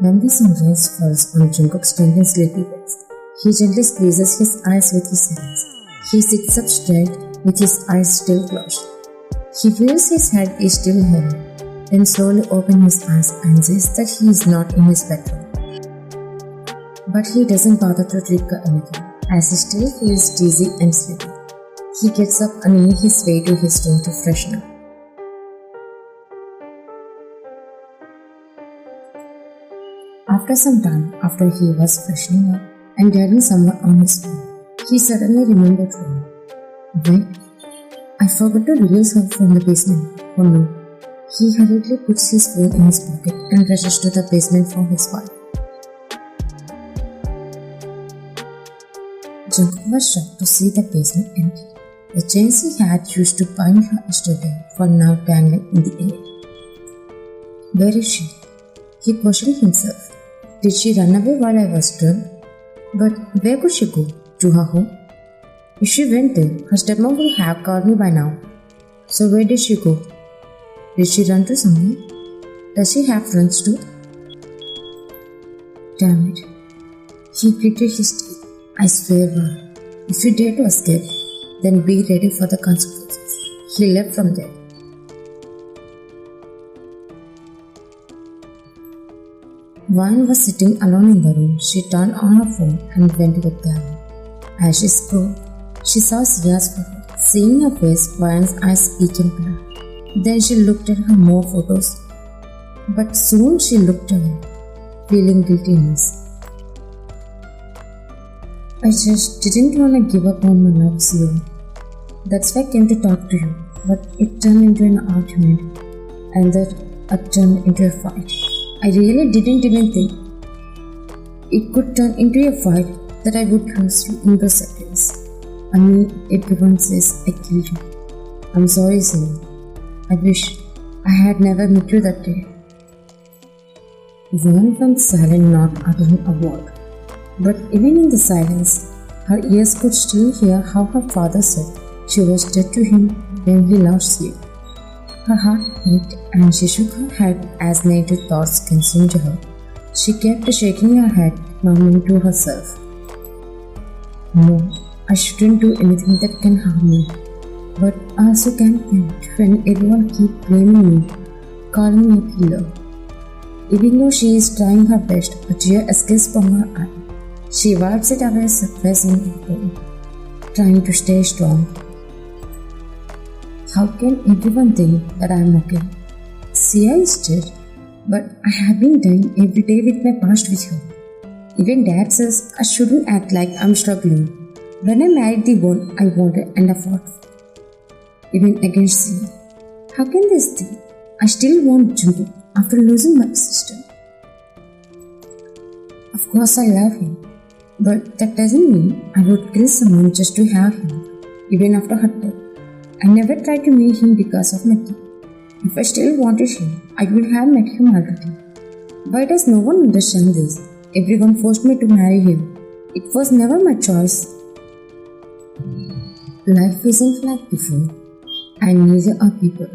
When the sunrise falls on Jungkook's tender sleepy face, he gently squeezes his eyes with his hands. He sits up straight with his eyes still closed. He feels his head is still heavy, then slowly opens his eyes and sees that he is not in his bedroom. But he doesn't bother to trigger anything, as he still feels dizzy and sleepy. He gets up and makes his way to his room to freshen up. After some time, after he was freshening up and getting someone on his phone, he suddenly remembered her. Wait, I forgot to release her from the basement. Oh no. He hurriedly puts his phone in his pocket and rushes to the basement for his wife. Jungkookff was shocked to see the basement empty. The chains he had used to bind her yesterday were now dangling in the air. Where is she? He questioned himself. Did she run away while I was gone? But where could she go? To her home? If she went there, her stepmom would have called me by now. So where did she go? Did she run to somewhere? Does she have friends too? Damn it. He gritted his teeth. I swear, God, if you dare to escape, then be ready for the consequences. He left from there. Vine was sitting alone in the room. She turned on her phone and went to the piano. As she scrolled, she saw Sia's photo. Seeing her face, Vine's eyes became clear. Then she looked at her more photos. But soon she looked away, feeling guiltiness. I just didn't want to give up on my love, Sia. That's why I came to talk to you. But it turned into an argument, and that turned into a fight. I really didn't even think it could turn into a fight that I would lose you in those seconds. I mean, everyone says I killed you. I'm sorry, Sia. I wish I had never met you that day. Vaughn went silent, not uttering a word. But even in the silence, her ears could still hear how her father said she was dead to him when he lost you. Her heart ached and she shook her head as negative thoughts consumed her. She kept shaking her head, murmuring to herself, No, I shouldn't do anything that can harm me. But I also can't wait when everyone keeps blaming me, calling me a killer. Even though she is trying her best, a tear escapes from her eye. She wipes it away, suppressing the pain, trying to stay strong. How can everyone think that I am okay? Sia is dead, but I have been dying every day with my past with her. Even Dad says I shouldn't act like I'm struggling when I married the one I wanted and I fought for. Even against Sia. How can this be? I still want Jungkookff after losing my sister. Of course I love him. But that doesn't mean I would kill someone just to have him, even after her death. I never tried to meet him because of my kid. If I still wanted him, I would have met him already. Why does no one understand this? Everyone forced me to marry him. It was never my choice. Life isn't like before, and neither are people.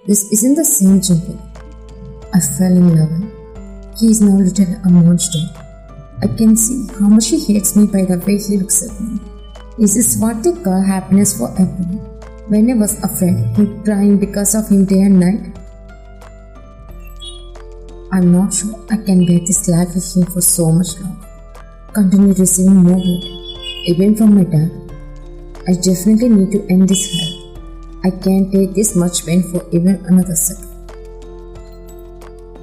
This isn't the same Jungkookff. I fell in love. He is now literally a monster. I can see how much he hates me by the way he looks at me. Is this what they call happiness for everyone? When I was afraid, he crying because of him day and night. I'm not sure I can bear this life with him for so much longer. Continue receiving more hate, even from my dad. I definitely need to end this hell. I can't take this much pain for even another second.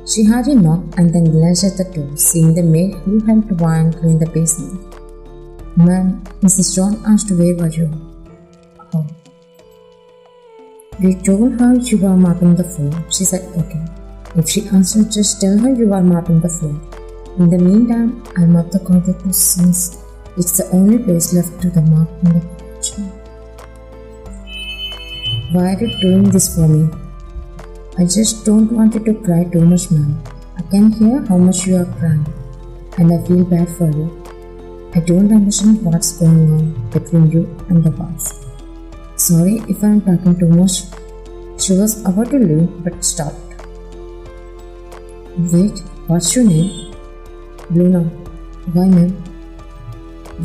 She hardly knocked and then glanced at the door, seeing the maid who helped Vine clean the basement. Ma'am, Mrs. John asked where were you? Oh. We told her you were mopping the floor. She said okay. If she answered, just tell her you are mopping the floor. In the meantime, I mop the carpet too since it's the only place left to the mop in the kitchen. Why are you doing this for me? I just don't want you to cry too much, ma'am. I can hear how much you are crying, and I feel bad for you. I don't understand what's going on between you and the boss. Sorry if I'm talking too much. She was about to leave but stopped. Wait, what's your name? Luna, why ma'am?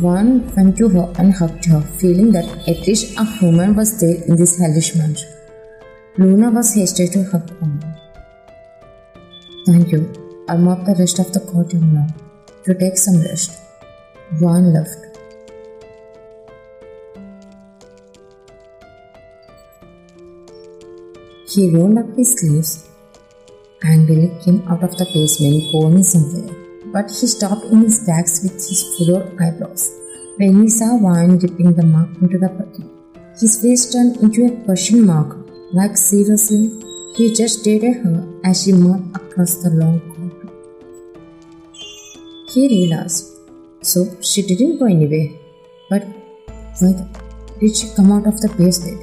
One went to her and hugged her, feeling that at least a human was there in this hellish mansion. Luna was hasty to hug Juan. Thank you. I'll mop the rest of the courtroom now. To take some rest. Juan left. He rolled up his sleeves. Angrily came out of the basement going somewhere, but he stopped in his tracks with his furrowed eyebrows when he saw Wine dipping the mug into the bucket. His face turned into a question mark, like seriously, he just stared at her as she moved across the long corridor. He realized, so she didn't go anywhere, but why did she come out of the basement?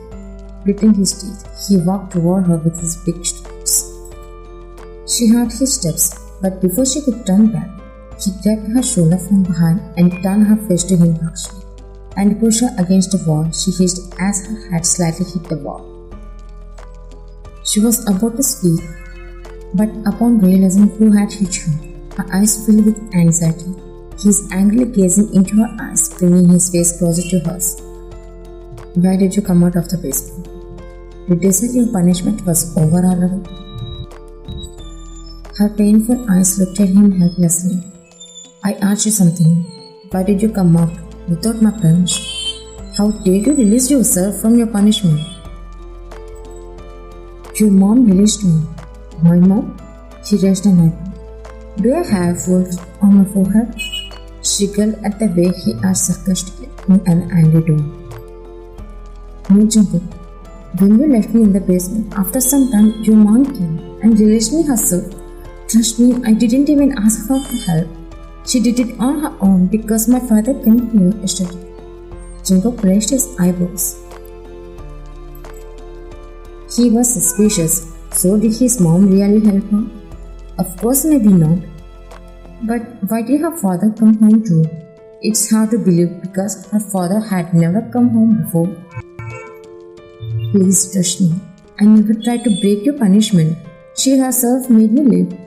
Gritting his teeth, he walked toward her with his big strides. She heard his steps, but before she could turn back, he grabbed her shoulder from behind and turned her face to him harshly, and pushed her against the wall. She hissed as her head slightly hit the wall. She was about to speak, but upon realizing who had hit her, her eyes filled with anxiety. He is angrily gazing into her eyes, bringing his face closer to hers. Why did you come out of the basement? Did you say your punishment was over already? Her painful eyes looked at him helplessly. I asked you something. Why did you come out without my permission? How dare you release yourself from your punishment? Your mom released me. My mom? She raised an eyebrow. Do I have wolves on my forehead? She giggled at the way he asked sarcastically in an angry tone. No, Jungkook. When you left me in the basement, after some time, your mom came and released me herself. Trust me, I didn't even ask her for help. She did it on her own because my father came here yesterday. Jungkook raised his eyebrows. He was suspicious. So did his mom really help her? Of course, maybe not. But why did her father come home too? It's hard to believe because her father had never come home before. Please trust me. I never tried to break your punishment. She herself made me leave.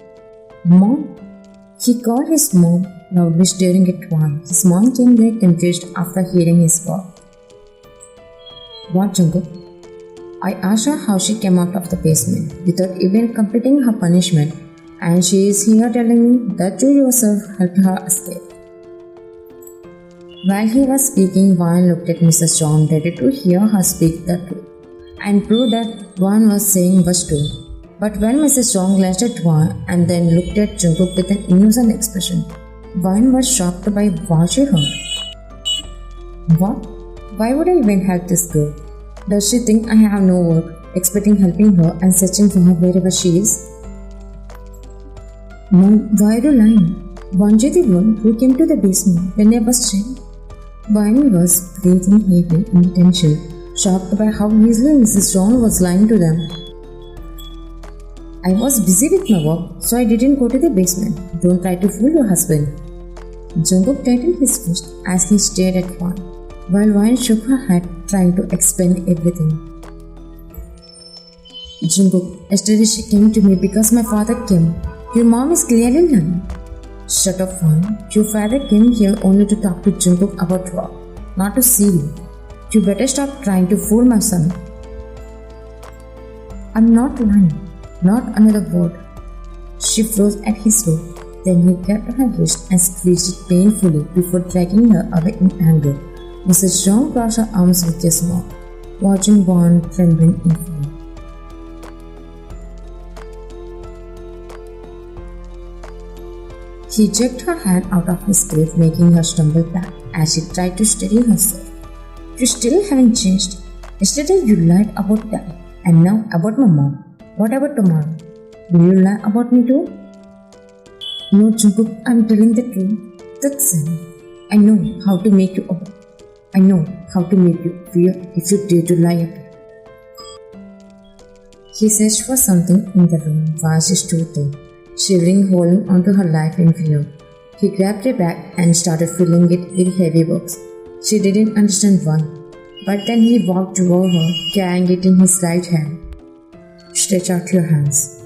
Mom? He called his mom, loudly staring at Juan. His mom came there confused after hearing his call. What, Jungkook? I asked her how she came out of the basement without even completing her punishment, and she is here telling me that you yourself helped her escape. While he was speaking, Juan looked at Mrs. John, ready to hear her speak the truth and prove that Juan was saying was true. But when Mrs. John glanced at Juan and then looked at Jungkook with an innocent expression, Juan was shocked by what she heard. What? Why would I even help this girl? Does she think I have no work, expecting helping her and searching for her wherever she is? Mom, why are you lying? Weren't you the one who came to the basement when I was trained? Juan was breathing heavily in tension, shocked by how easily Mrs. John was lying to them. I was busy with my work, so I didn't go to the basement. Don't try to fool your husband. Jungkook tightened his fist as he stared at Juan, while Juan shook her head, trying to explain everything. Jungkook, yesterday she came to me because my father came. Your mom is clearly lying. Shut up, Juan. Your father came here only to talk to Jungkook about work, not to see you. You better stop trying to fool my son. I'm not lying. Not another word. She froze at his rope. Then he grabbed her wrist and squeezed it painfully before dragging her away in anger. Mrs. John crossed her arms with a smile, watching Juan trembling in fear. He jerked her hand out of his grip, making her stumble back as she tried to steady herself. You still haven't changed. Yesterday you lied about that, and now about my mom. What about tomorrow? Will you lie about me too? No, Jungkook, I'm telling the truth. That's it. I know how to make you obey. I know how to make you fear if you dare to lie again. He searched for something in the room while she stood there, shivering, holding onto her life in fear. He grabbed her bag and started filling it with heavy books. She didn't understand why, but then he walked toward her, carrying it in his right hand. Stretch out your hands.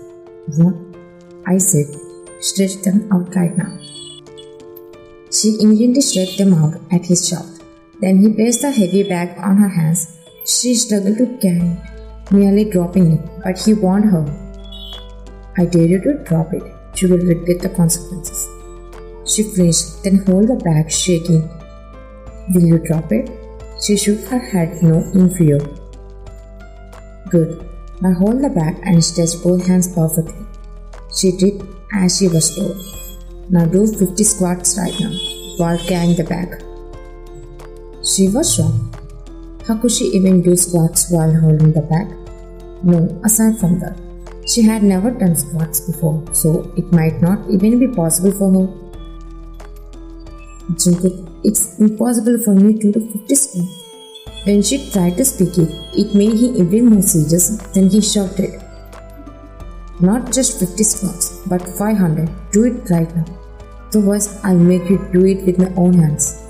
What? I said, stretch them out right now. She immediately shut them out at his shout. Then he placed the heavy bag on her hands. She struggled to carry it, nearly dropping it, but he warned her. I dare you to drop it. You will regret the consequences. She flinched, then held the bag, shaking. Will you drop it? She shook her head no in fear. Good. Now hold the bag and stretch both hands perfectly. She did as she was told. Now do 50 squats right now, while carrying the bag. She was shocked. How could she even do squats while holding the bag? No, aside from that, she had never done squats before, so it might not even be possible for her. Jungkookff, it's impossible for me to do 50 squats. When she tried to speak it, it made him even more serious. Then he shouted, not just 50 squats, but 500. Do it right now. Otherwise, I'll make you do it with my own hands.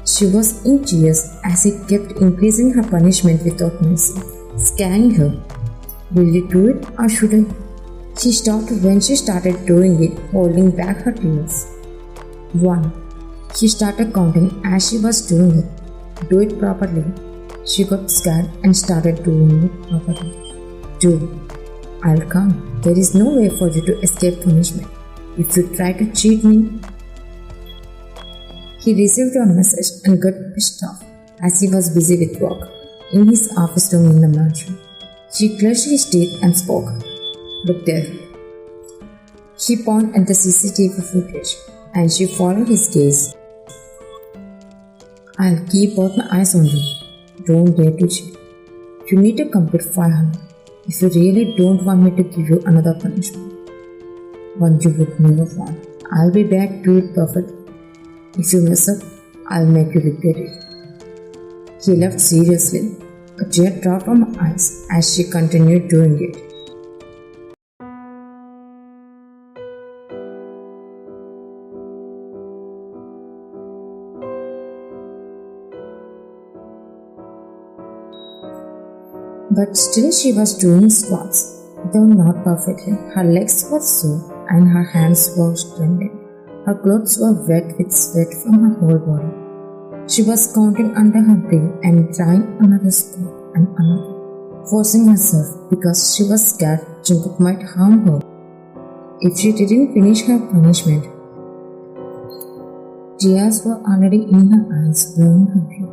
She was in tears as he kept increasing her punishment without mercy, scaring her. Will you do it or should I? She stopped when she started doing it, holding back her tears. 1. She started counting as she was doing it. Do it properly. She got scared and started doing it properly. 2. I'll count. There is no way for you to escape punishment. If you try to cheat me. He received a message and got pissed off as he was busy with work in his office room in the mansion. She clenched his teeth and spoke. Look there. He pointed at the CCTV footage and she followed his gaze. I'll keep both my eyes on you. Don't dare to cheat. You need to complete 500 if you really don't want me to give you another punishment. One you would never want. I'll be back to do it perfectly. If you mess up, I'll make you regret it. He left seriously. A tear dropped from her eyes as she continued doing it. But still she was doing squats, though not perfectly. Her legs were sore and her hands were trembling. Her clothes were wet with sweat from her whole body. She was counting under her breath and trying another squat and another, forcing herself because she was scared Jungkookff might harm her if she didn't finish her punishment. Tears were already in her eyes, blowing her view,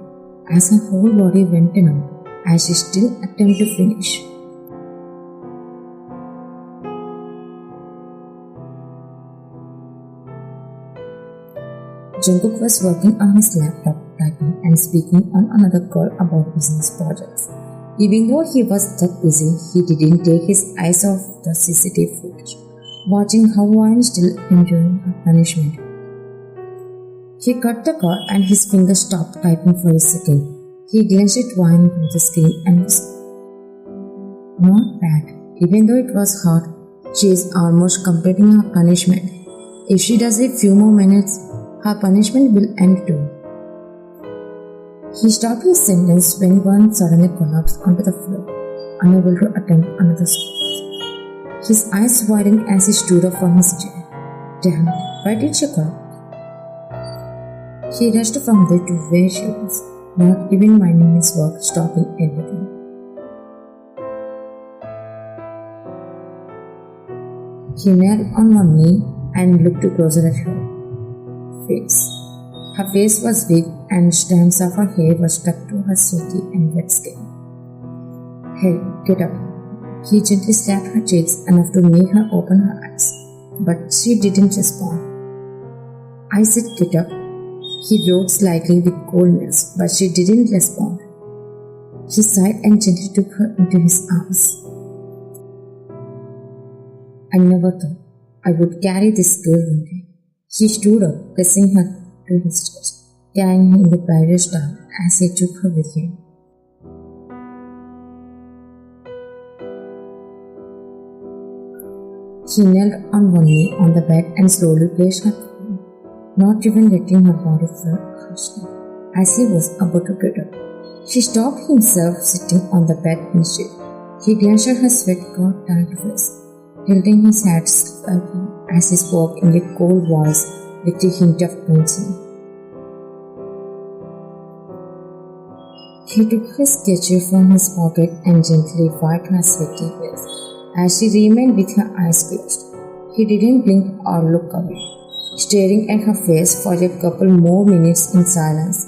as her whole body went numb as she still attempted to finish. Jungkookff was working on his laptop, typing and speaking on another call about business projects. Even though he was that busy, he didn't take his eyes off the CCTV footage, watching how Wine still enjoying her punishment. He cut the call and his fingers stopped typing for a second. He glanced at Wine through the screen and was not bad. Even though it was hard, she is almost completing her punishment. If she does a few more minutes, her punishment will end too. He stopped his sentence when Wine suddenly collapsed onto the floor, unable to attempt another squat. His eyes widened as he stood up from his chair. Damn, why did she collapse? He rushed from there to where she was, not even minding his work, stopping everything. He knelt on one knee and looked closer at her face. Her face was weak and strands of her hair were stuck to her sweaty and wet skin. Hey, get up. He gently slapped her cheeks enough to make her open her eyes, but she didn't respond. I said get up. He rose slightly with coldness, but she didn't respond. He sighed and gently took her into his arms. I never thought I would carry this girl one day. He stood up, pressing her to his chest, carrying her in the private style as he took her with him. He knelt on one knee on the bed and slowly placed her down, not even letting her body fall harshly as he was about to get up. She stopped himself sitting on the bed instead. He glanced at her sweat-covered tight face, tilting his head slightly as he spoke in a cold voice with a hint of crimson. He took his kerchief from his pocket and gently wiped her sweaty face as she remained with her eyes closed. He didn't blink or look away, staring at her face for a couple more minutes in silence.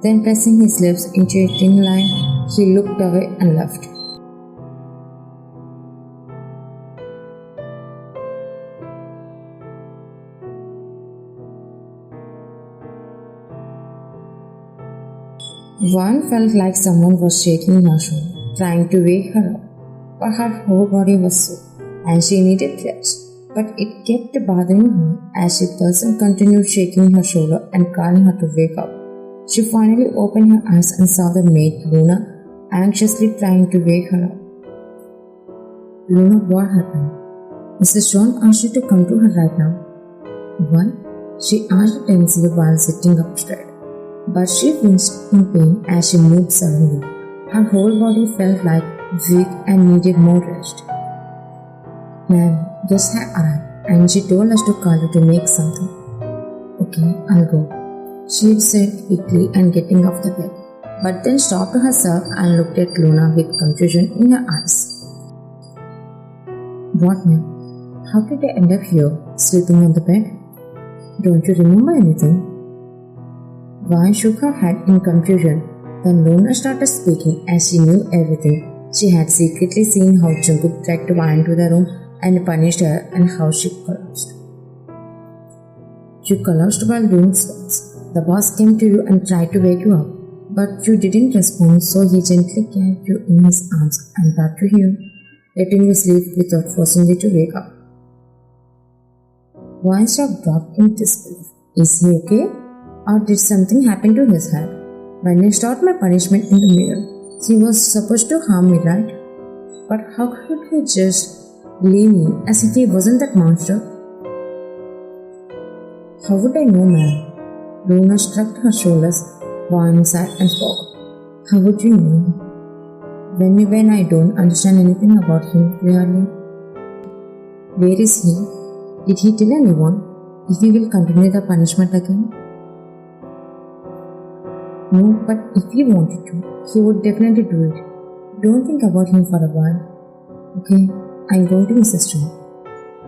Then pressing his lips into a thin line, he looked away and left. One felt like someone was shaking her shoulder, trying to wake her up, but her whole body was sore, and she needed rest. But it kept bothering her as the person continued shaking her shoulder and calling her to wake up. She finally opened her eyes and saw the maid, Luna, anxiously trying to wake her up. Luna, what happened? Mrs. John asked you to come to her right now. Why? She asked tensely while sitting up straight. But she winced in pain as she moved suddenly. Her whole body felt like weak and needed more rest. Ma'am, guests have arrived and she told us to call you to make something. Okay, I'll go, she said quickly and getting off the bed, but then stopped herself and looked at Luna with confusion in her eyes. What, ma'am? How did I end up here, sleeping on the bed? Don't you remember anything? Vine shook her head in confusion. Then Luna started speaking as she knew everything. She had secretly seen how Jungkookff dragged Vine to the room and punished her and how she collapsed. You collapsed while doing swings. The boss came to you and tried to wake you up, but you didn't respond, so he gently carried you in his arms and brought you here, letting you sleep without forcing you to wake up. Vine's jaw dropped in disbelief. Is he okay? Or did something happen to his head? When I start my punishment in the mirror, he was supposed to harm me, right? But how could he just leave me as if he wasn't that monster? How would I know, ma'am? Luna shrugged her shoulders, Vine sighed and spoke. How would you know? When I don't understand anything about him clearly. Where is he? Did he tell anyone if he will continue the punishment again? No, but if he wanted to, he would definitely do it. Don't think about him for a while. Okay, I'm going to Mrs. John.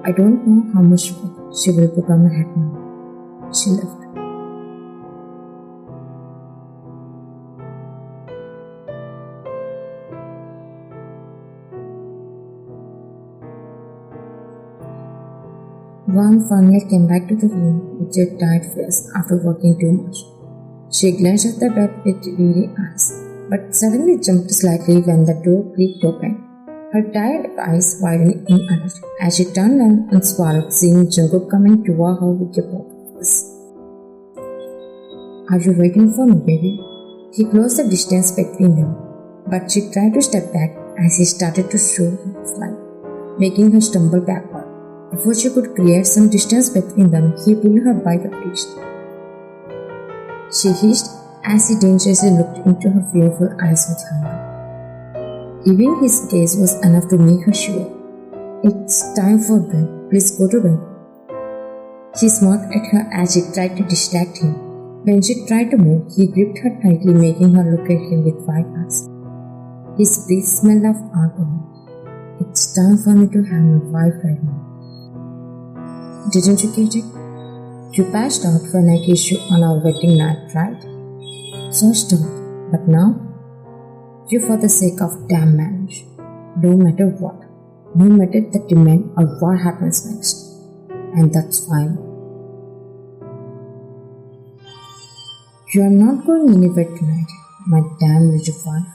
I don't know how much work she will put on my head now. She left. Vaughn finally came back to the room with a tired face after working too much. She glanced at the bed with weary eyes, but suddenly jumped slightly when the door creaked open. Her tired eyes widened in alert as she turned around and swallowed, seeing Jungkookff coming toward her with a poker face. Are you waiting for me, baby? He closed the distance between them, but she tried to step back as he started to show her slide, making her stumble backward. Before she could create some distance between them, he pulled her by the wrist. She hissed as he dangerously looked into her fearful eyes with hunger. Even his gaze was enough to make her shiver. It's time for bed. Please go to bed. He smirked at her as she tried to distract him. When she tried to move, he gripped her tightly, making her look at him with wide eyes. His breath smelled of alcohol. It's time for me to have my wife right now. Didn't you get it? You passed out when I kissed you on our wedding night, right? So stop. But now, you for the sake of damn marriage. No matter what. No matter the demand or what happens next. And that's fine. You are not going anywhere tonight, my damn rigid wife.